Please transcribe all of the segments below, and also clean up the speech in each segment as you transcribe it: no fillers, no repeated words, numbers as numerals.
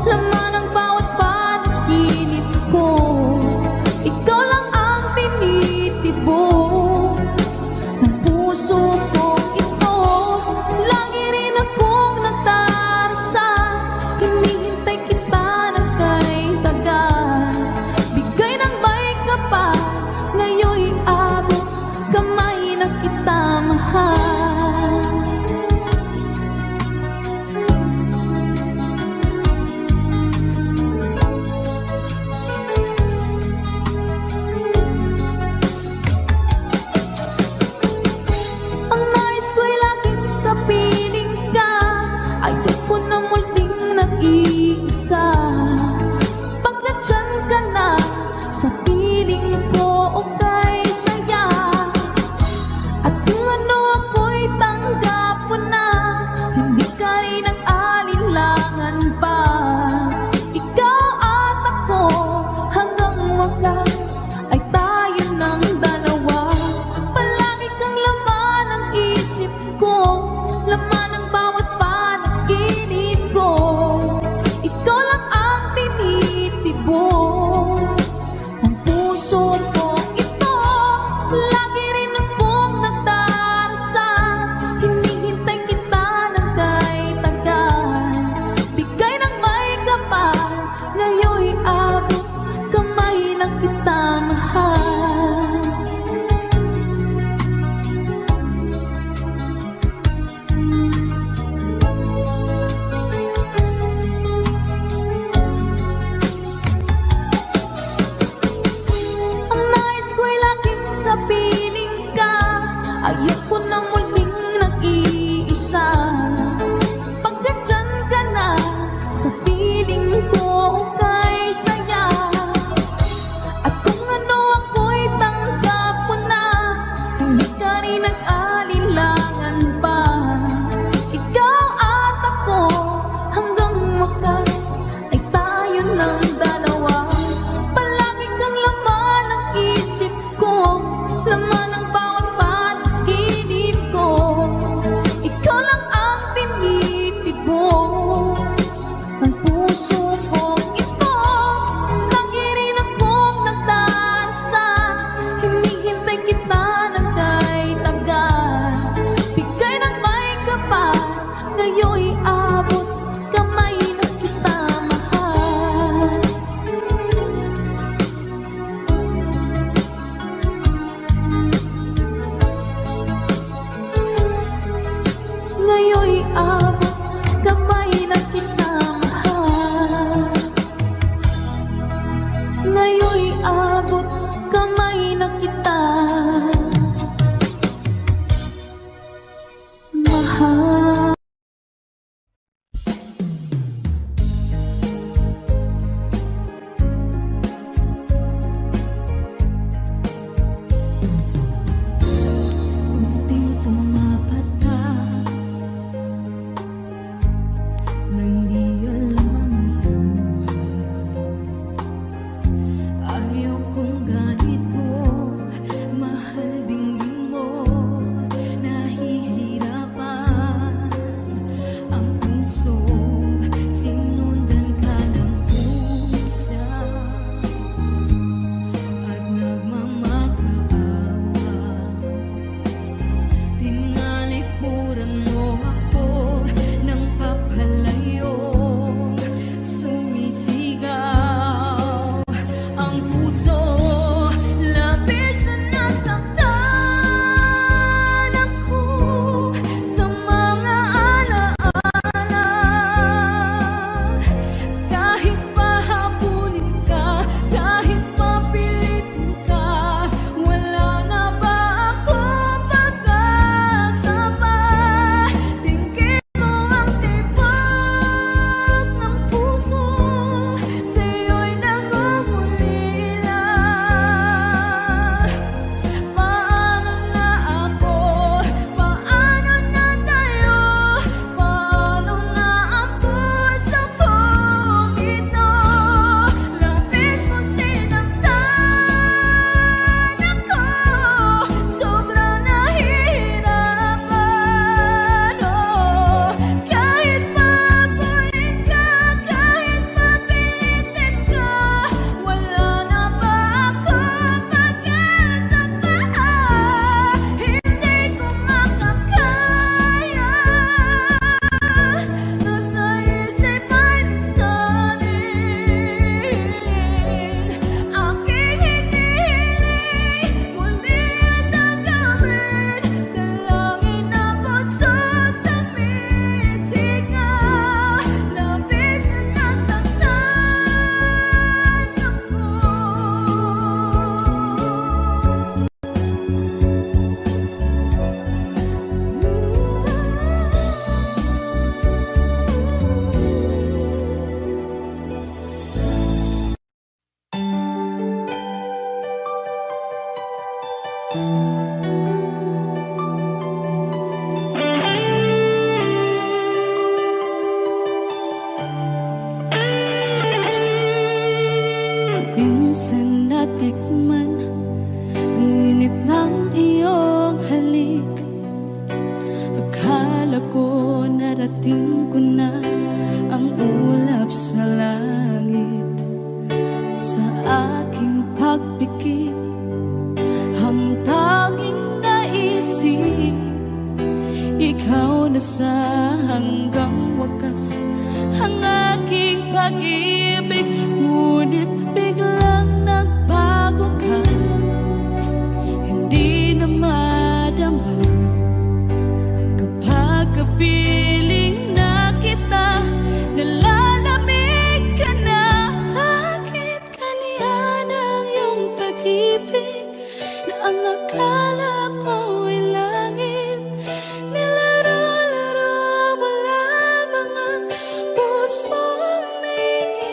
laman ng bawat panaginip ko. Ikaw lang ang tinitibok ng puso ko ito. Lagi rin akong nagdarasal, hinihintay kita ng kay tagal. Bigay ng may kapal, ngayon'y abot kamay na kita mahal. Ang nais ko'y laging kapiling ka, ayoko na muling nag-iisa. Pag nandyan ka na sa piling ko, okay saya. At kung ano ako'y tanggap mo na, hindi ka rin nag-alinlangan pa. Ikaw at ako hanggang wakas ay tayo ng dalawa. Palagi kang laman ng isip ko, laman ng bawat panaginip ko. Ikaw lang ang tinitibok ng puso ko ito. Lagi rin akong nagdarasal, hinihintay kita ng kay tagal. Bigay ng may kapal, ngayon'y abot kamay na kita mahal. Ang nais ko'y laging kapiling ka, ayoko na muling nag-iisa. Pag nandyan ka na sa piling ko, okay saya. At kung ano ako'y tanggap mo na, hindi ka rin nag-alinlangan pa. Ikaw at ako hanggang wakas ay tayo ng dalawa. Palagi kang laman ng isip ko, laman ng bawat panaginip ko. Ikaw lang ang tinitibok ng matikman ang init ng iyong halik. Akala ko narating ko na ang ulap sa langit. Sa aking pagpikit, ang tanging naisip, ikaw na sa hanggang wakas ang aking pag-ibig. Ngunit biglang nagbago ka, hindi na madama kapag kapiling na kita. Nalalamig ka na, bakit kaniyan ang iyong pag-ibig na ang akala ko ay langit? Nilaro-laro mo lamang ang pusong naiinip.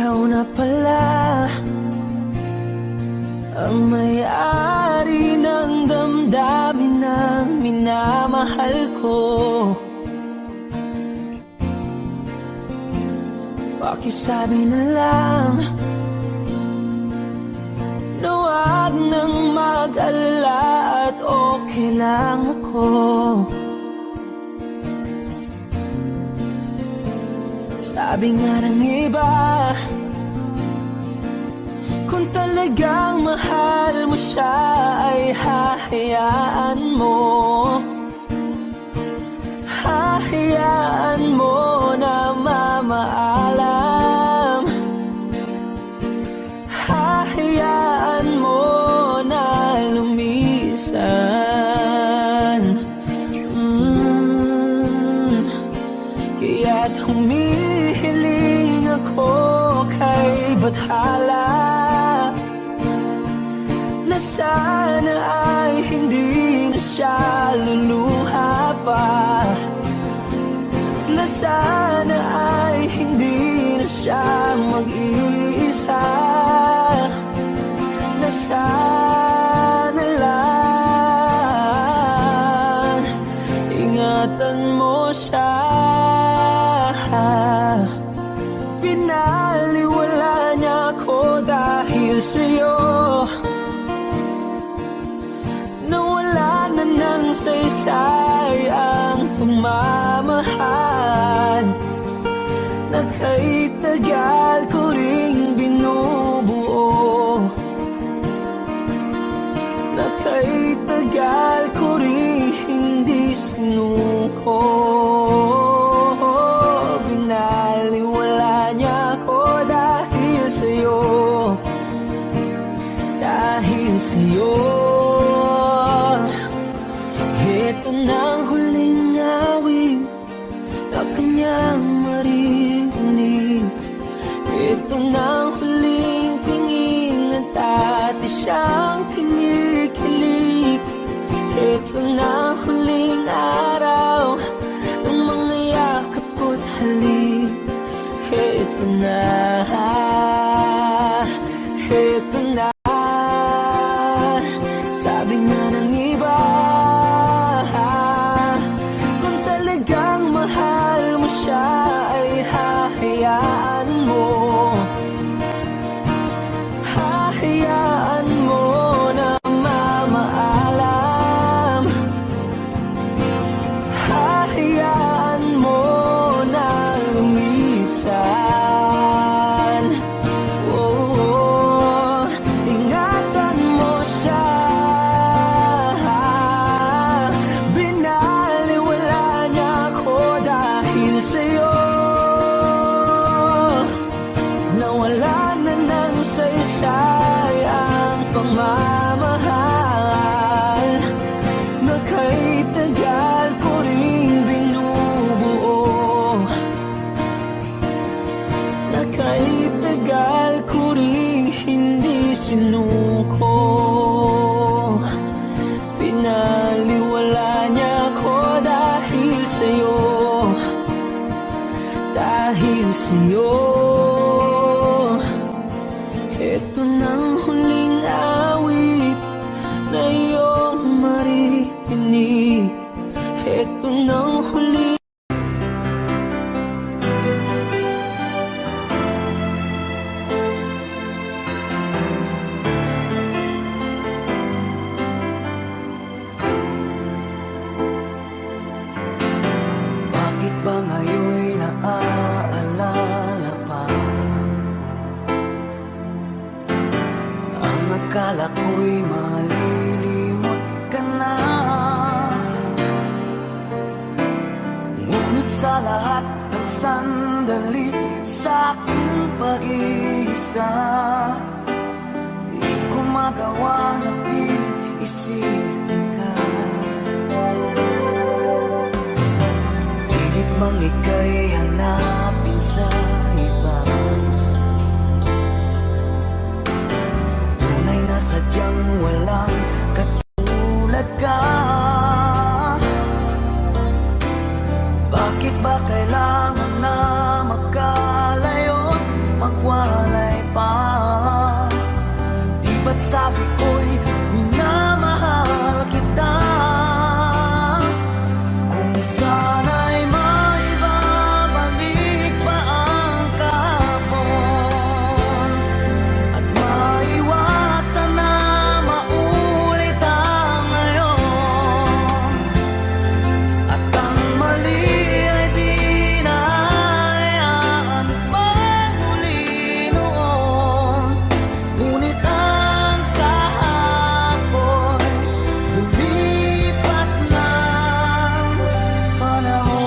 ikaw na pala ang may-ari ng damdamin ng minamahal ko. Pakisabi na lang na huwag nang mag-alala at okay lang ako. Sabi nga ng iba, kung talagang mahal mo siya ay hahayaan mo. Hahayaan mo na mamaalam. Hahayaan mo na lumisan. Kaya't humihiling ako kay Bathala na sana ay hindi na siya luluha pa, na sana ay hindi na siya mag-iisa, na sana lang ingatan mo siya. Pinaliwala niya ako dahil sa'yo, nawala na ng saysay ang pagmamahal na kay tagal ko ring binubuo, na kay tagal ko ring hindi sinuko. Binaliwala niya ako dahil sa'yo, dahil sa'yo. Ito nang huling awit na kanyang maririnig. Ito nang huling tingin at dati siyang kinikilig. Ito nang huling araw ng mga yakap ko't halik. Ito na, ito na. Sabi nga ng iba, kung talagang mahal mo siya ay hahayaan mo. Hahayaan mo na mamaalam. Hahayaan mo na lumisan. Oh, ingatan mo siya. Binaliwala niya ako dahil sa'yo, nawala na ng saysay ang pagmamahal na kay tagal ko ring binubuo, na kay tagal ko ring hindi sinuko. Pinaliwala niya ako dahil sa'yo, dahil sa'yo. Ito nang huling awit na iyong maririnig. Ito nang huling bakit ba ngayon'y naaalala pa ang akala ko'y malilimot ka na? Ngunit sa lahat ng sandali sa aking pag-iisa, di ko magawa na di isipin ka. Pilit mang ika'y hanapin sa iba, tunay na sadyang walang katulad ka. Bakit ba kailangan na makalayo't magwala? ba't sabi ko'y minamahal kita? Kung sana'y maibabalik pa ang kahapon at maiwasan na maulit ang ngayon, at ang mali ay di na hayaan magmuli noon. Ngunit ang kahapon lumipas ng panahon.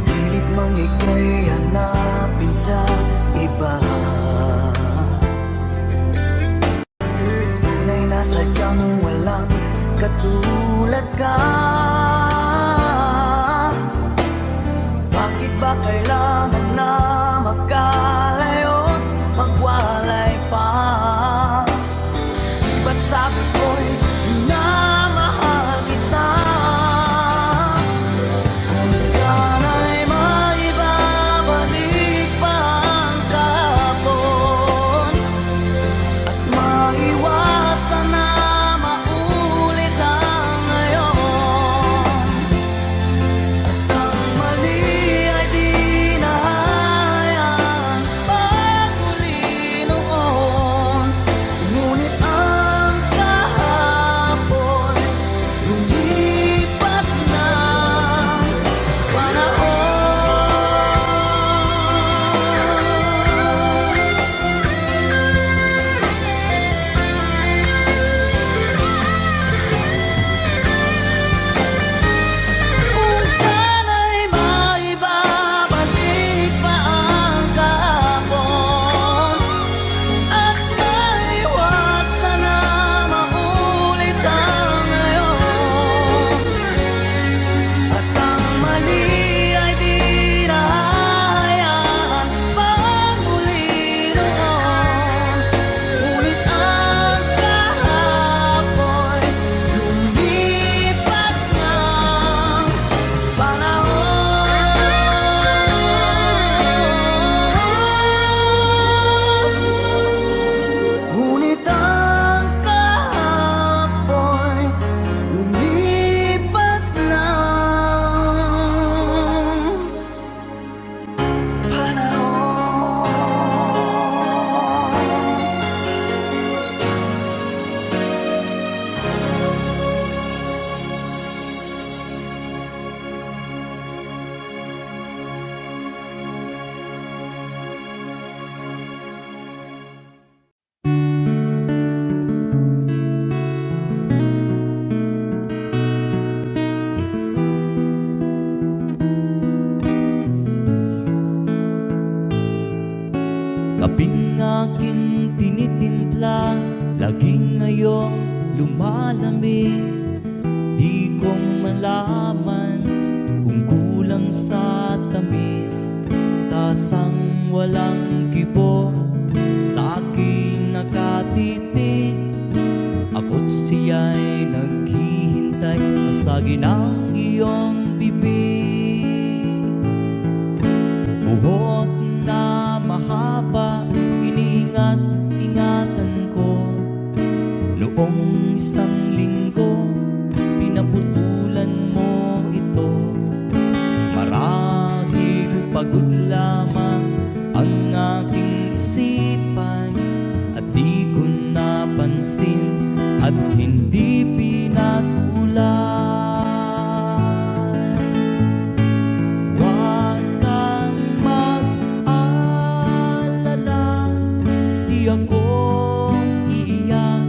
Pilit mang ika'y hanapin sa iba, tunay na sadyang walang katulad ka. Bakit ba kailangan na magkalayo't magwalay pa? Di ba't sabi ko'y minamahal kita? Kung sana'y maibabalik pa ang kahapon at maiwasan na maulit ang ngayon, at ang mali ay di na hayaan magmuli noon. Ngunit ang kahapon lumipas ng Kung sana'y maibabalik pa ang kahapon at maiwasan na maulit ang ngayon, at ang mali ay di na hayaan magmuli noon. Ngunit ang kahapon lumipas ng panahon. Ngunit ang kahapon lumipas ng panahon. Kaping aking tinitimpla, laging ngayong lumalamig. Di ko malaman kung kulang sa tamis, tasang walang kibo sa aking nakatitig. Ako't siya'y naghihintay, masagin ang iyong bibig. Buhok na mahaba, iniingat-ingatan ko. Noong isang linggo, pinaputulan mo ito. Marahil pagod lamang ang aking isipan, at di ko napansin at hindi pinatulan. Huwag kang mag-alala, di ako iiyak,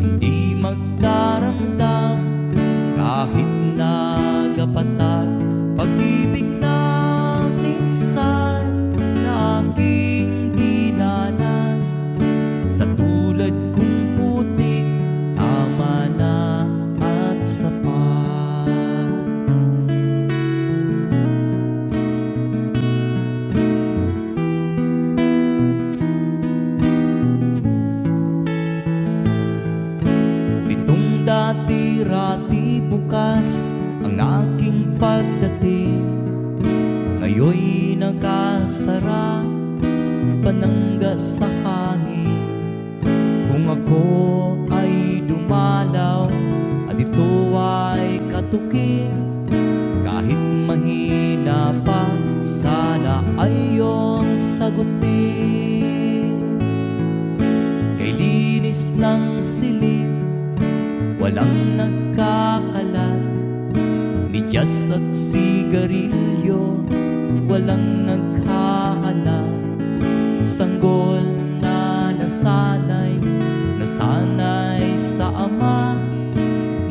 hindi magdaramdam kahit nagapatak. Pag-ibig na minsan na aking dinanas, sa tulad kong putik, tama na at sapat. Nitong dati-rati bukas ang aking pagdating, Ngayon'y nakasara panangga sa hangin. Kung ako ay dumalaw at ito ay katukin, kahit mahina pa, sana ay iyong sagutin. Kay linis ng silid, walang nagkakalat, medyas at sigarilyo, walang naghahanap. Sanggol na nasanay sa ama,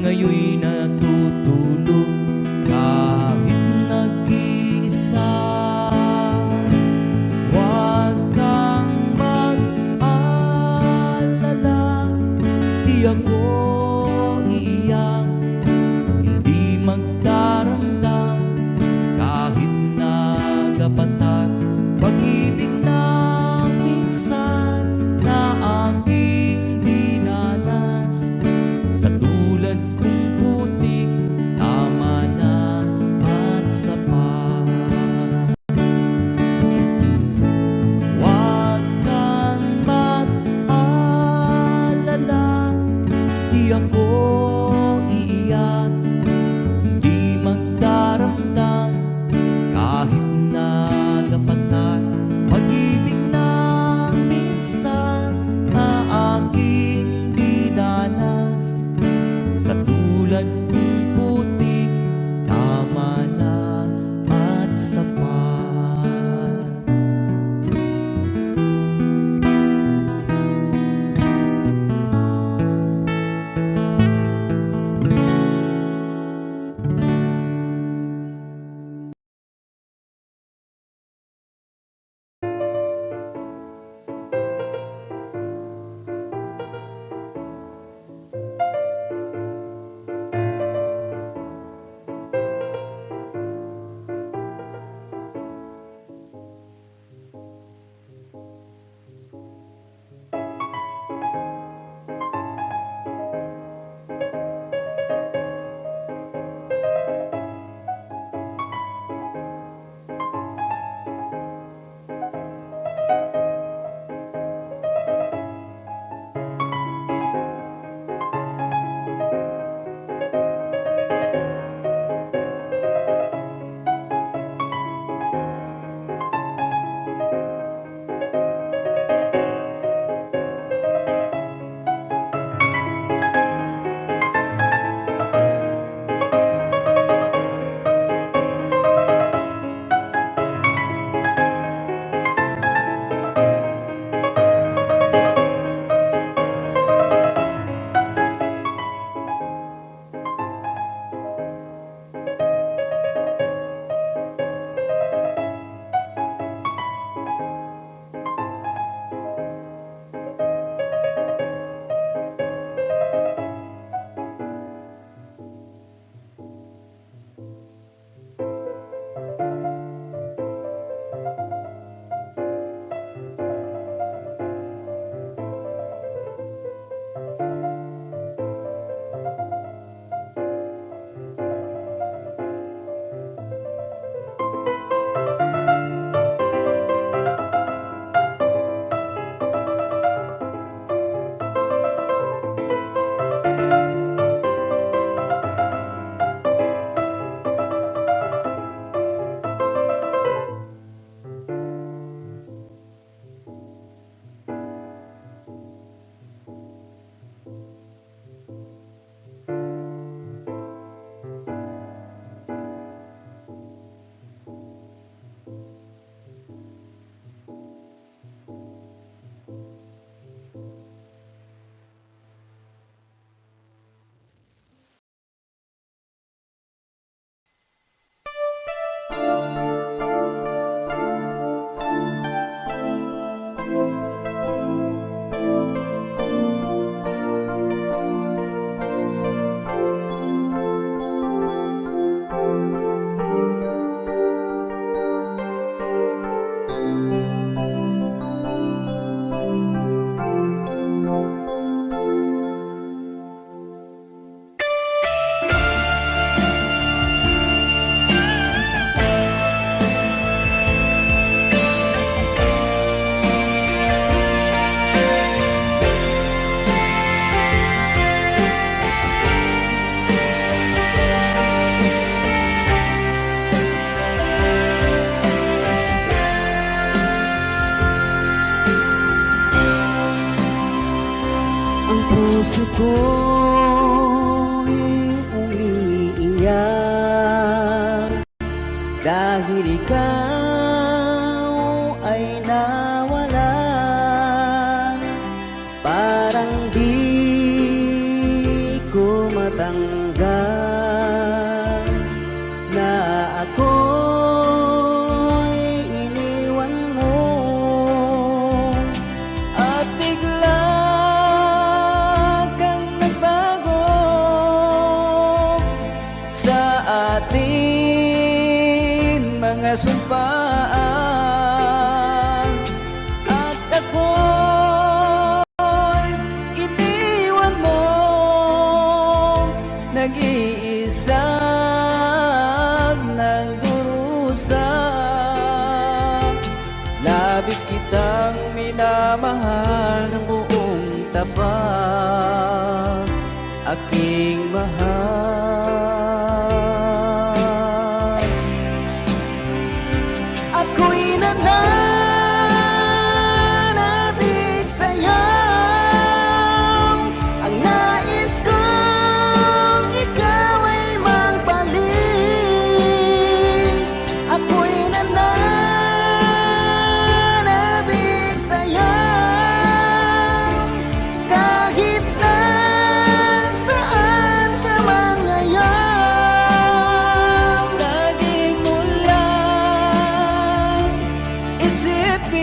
ngayon'y natutulog kahit nag-iisa. Huwag kang mag-alala, di ako iiyak, hindi magdaramdam kahit nagapatay. ako'y umiiyak dahil ikaw ay nawala. Parang di ko matanggap na ako'y iniwan mo at bigla kang nagbago sa ating mga sumpaan. At ako'y iniwan mo nag-iisa nagdurusa. Labis kitang minamahal ng buong tapat, aking mahal. Ako'y nananabik sa'yo. Ang nais kong ikaw ay magbalik. Ako'y nananabik sa'yo. Kahit nasaan ka man ngayon, laging mo lang isipin.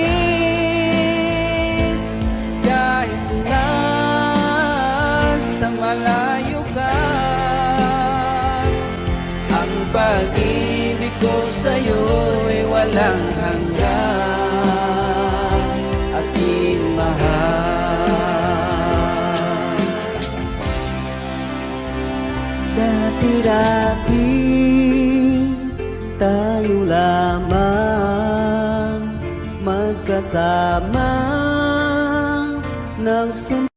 Kahit nasa malayo ka, ang pag-ibig ko sa'yo ay walang hanggan, aking mahal. Dati-dati tayo lamang magkasama nagsumpaan,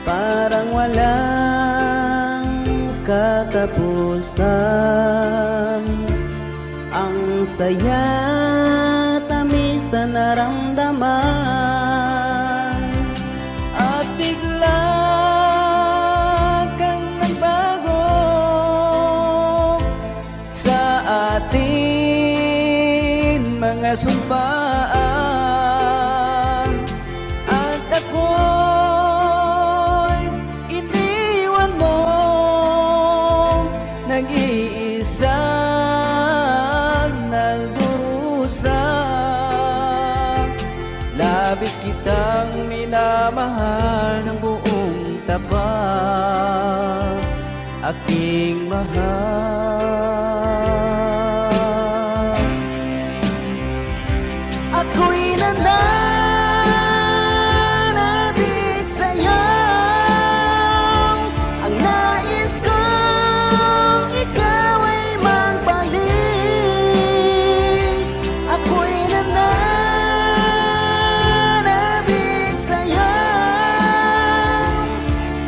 parang walang katapusan. Ang saya, tamis na naramdaman, at bigla kang nagbago sa ating mga sumpaan. At ako'y iniwan mo nag-iisa nagdurusa. Labis kitang minamahal ng buong tapat, aking mahal. Ako'y nananabik sa'yo. Ang nais kong ikaw ay magbalik. Ako'y nananabik sa'yo.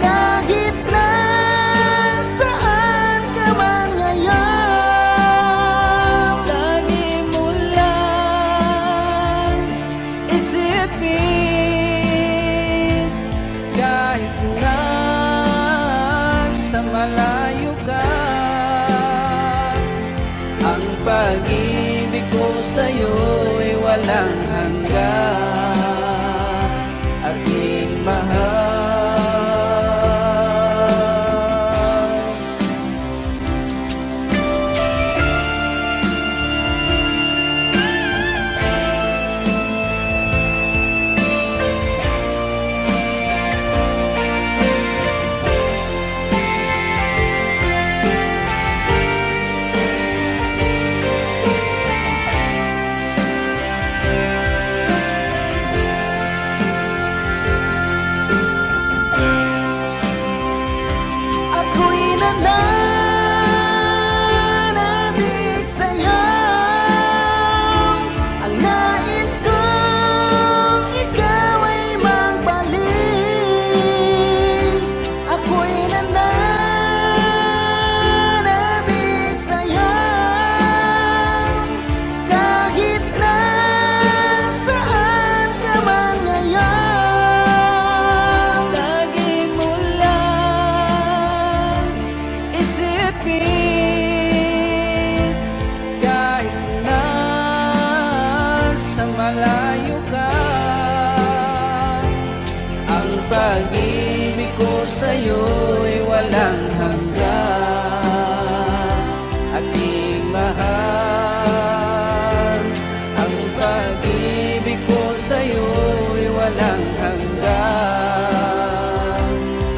Kahit nasaan ka man ngayon, lagi mo lang isipin. Kahit nasa malayo ka, ang pag-ibig ko sa'yo ay walang hanggan, aking mahal. walang hanggan. Aking mahal, ang pag-ibig ko sa'yo'y walang hanggan.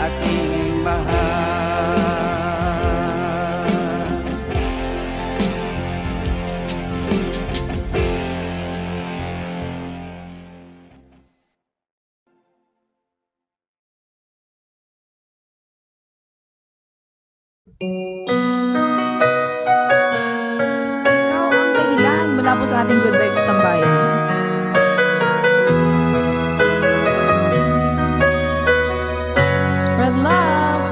Aking mahal. Ikaw ang dahilan mula po sa ating Good Vibes Tambayan. Spread love.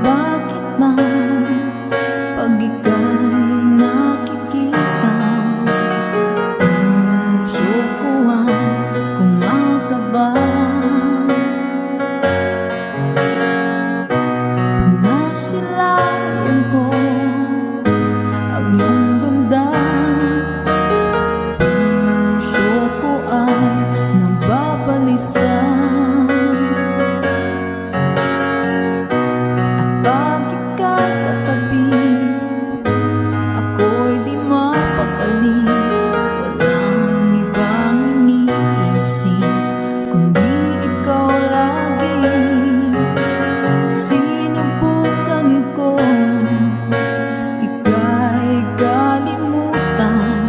Bakit ba pag ika'y nakikita, puso ko ay kumakaba? Pag nasilayan ko ang iyong ganda, puso ko ay nababalisa. At pag ika'y katabi, ako'y di mapakali. Walang ibang iniisip kundi ikaw lagi. Sinubukan ko ika'y kalimutan,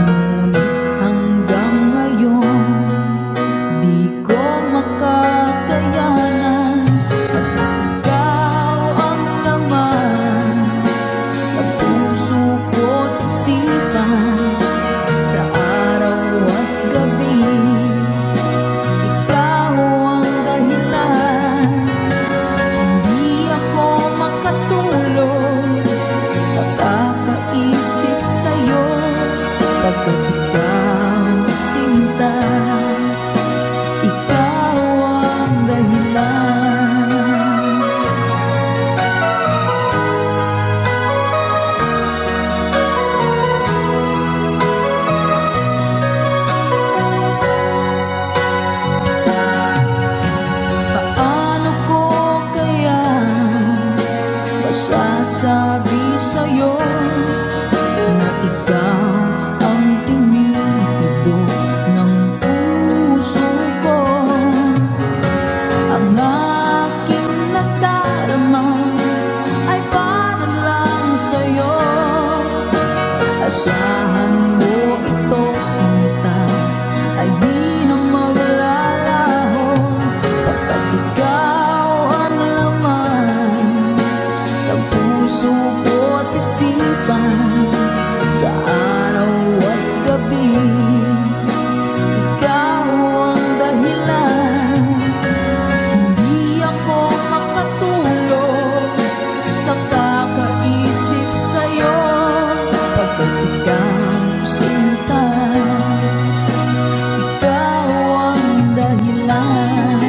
ngunit hanggang ngayon di ko makakayanan. Pagkat ikaw ang laman ng puso ko't isipan, sa araw at gabi ikaw ang dahilan. Hindi ako makatulog sa kakaisip sa'yo, pagkat ikaw sinta, ikaw ang dahilan. Paano ko kaya masasabi sa'yo na ikaw ang tinitibok ng puso ko? Ang aking nadarama ay para lang sa'yo. Asahan mo ito, sinta, ay di na maglalaho, pagkat ikaw ang laman ng puso ko't isipan, sa araw at gabi ikaw ang dahilan. Hindi ako makatulog sa kakaisip sa'yo, pagkat ikaw sinta, ikaw ang dahilan.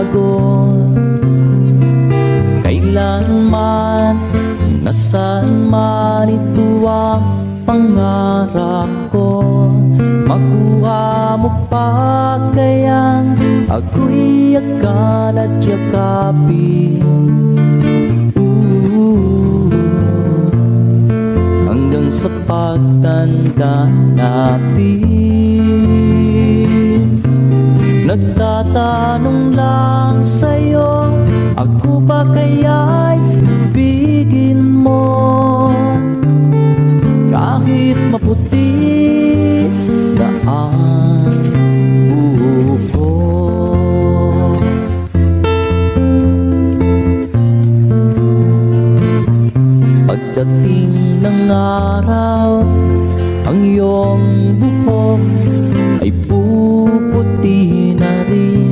magbago. Kailanman, nasaan man ito ang pangarap ko. Makuha mo pa kayang ako'y yakan at yakapin. Hanggang sa pagtanda natin, nagtatanong lang sa'yo, ako ba kaya'y ibigin mo? Kahit maputi na ang buhok ko. Pagdating ng araw, ang iyong buhok ay puputi na rin.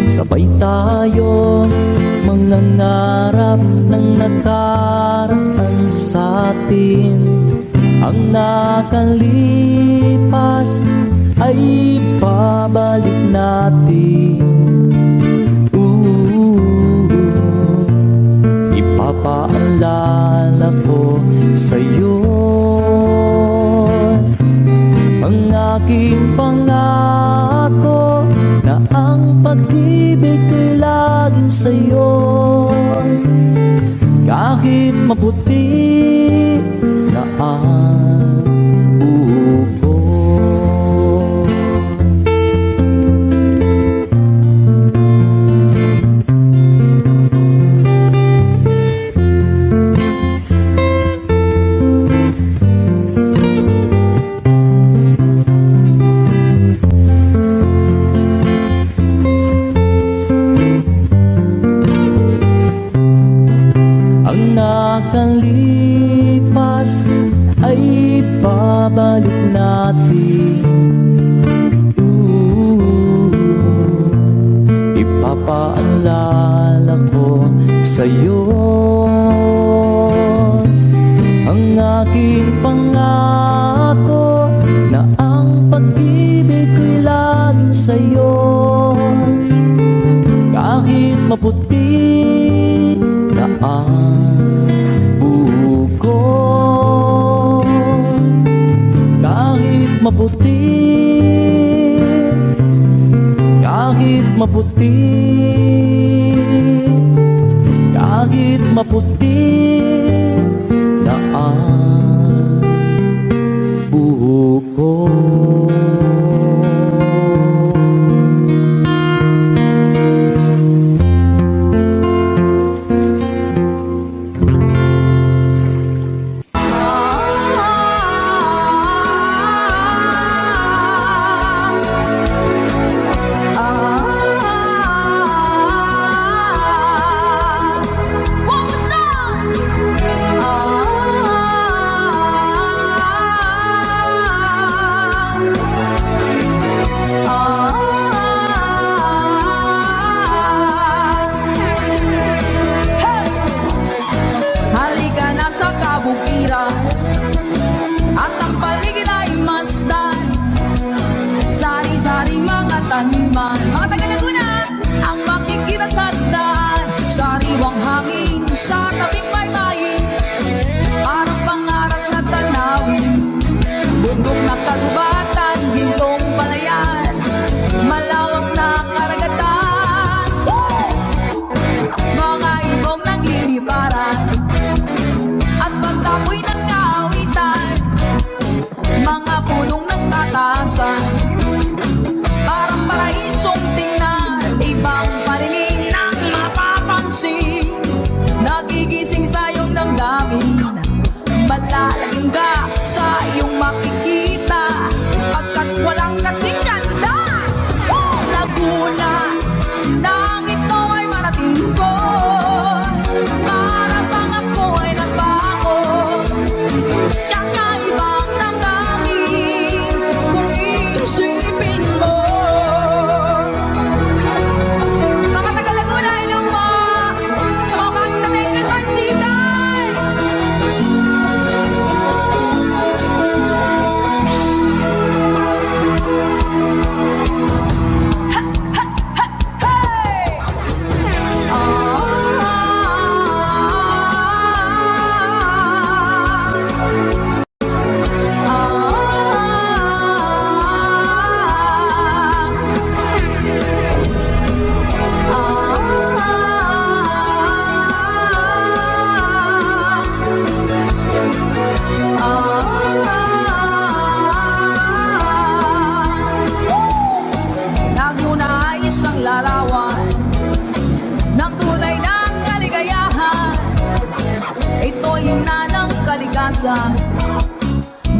Sabay tayo mangangarap ng nakaraan sa atin. Ang nakalipas ay babalik natin. Ipapaalala ko sa'yo ang aking pangako na ang pag-ibig ko'y laging sa'yo. Kahit maputi na ang buhok ko. Nakalipas ay babalik natin. Ipapaalala ko sa'yo ang aking pangako na ang pag-ibig ko'y laging sa'yo. Kahit maputi na ang maputi, kahit maputi, kahit maputi na ang buhok ko. Sa kabukiran at ang paligid ay masdan, sari-saring mga taniman, mga taga-Laguna ang makikita sa daan. Sariwang hangin sa tabing baybayin, parang pangarap na tanawin. Bundok na kagubatan, gintong palayan, malawak na karagatan. Mga ibong nagliliparan at pagtapoy ng kawitan, mga punong nagtatasan, parang paraisong tingnan, ibang paningin ang mapapansin. Nagigising sa iyong pag-asa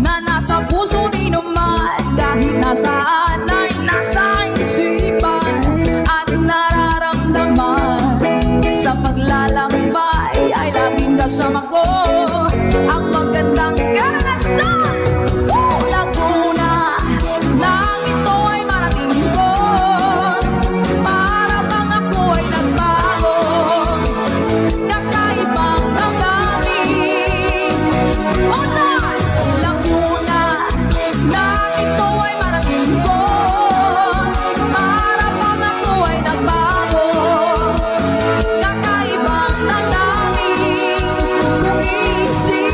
na nasa puso ni naman, kahit nasaan ay nasa isipan at nararamdaman. Sa paglalambay ay laging kasama ko ang magandang karanasan. Laguna, nang ito ay marating ko, para bang ako ay nagbago, kakaibang damdamin. Laguna, nang ito ay marating ko, para bang ako ay nagbago, kakaibang damdamin. Kung isip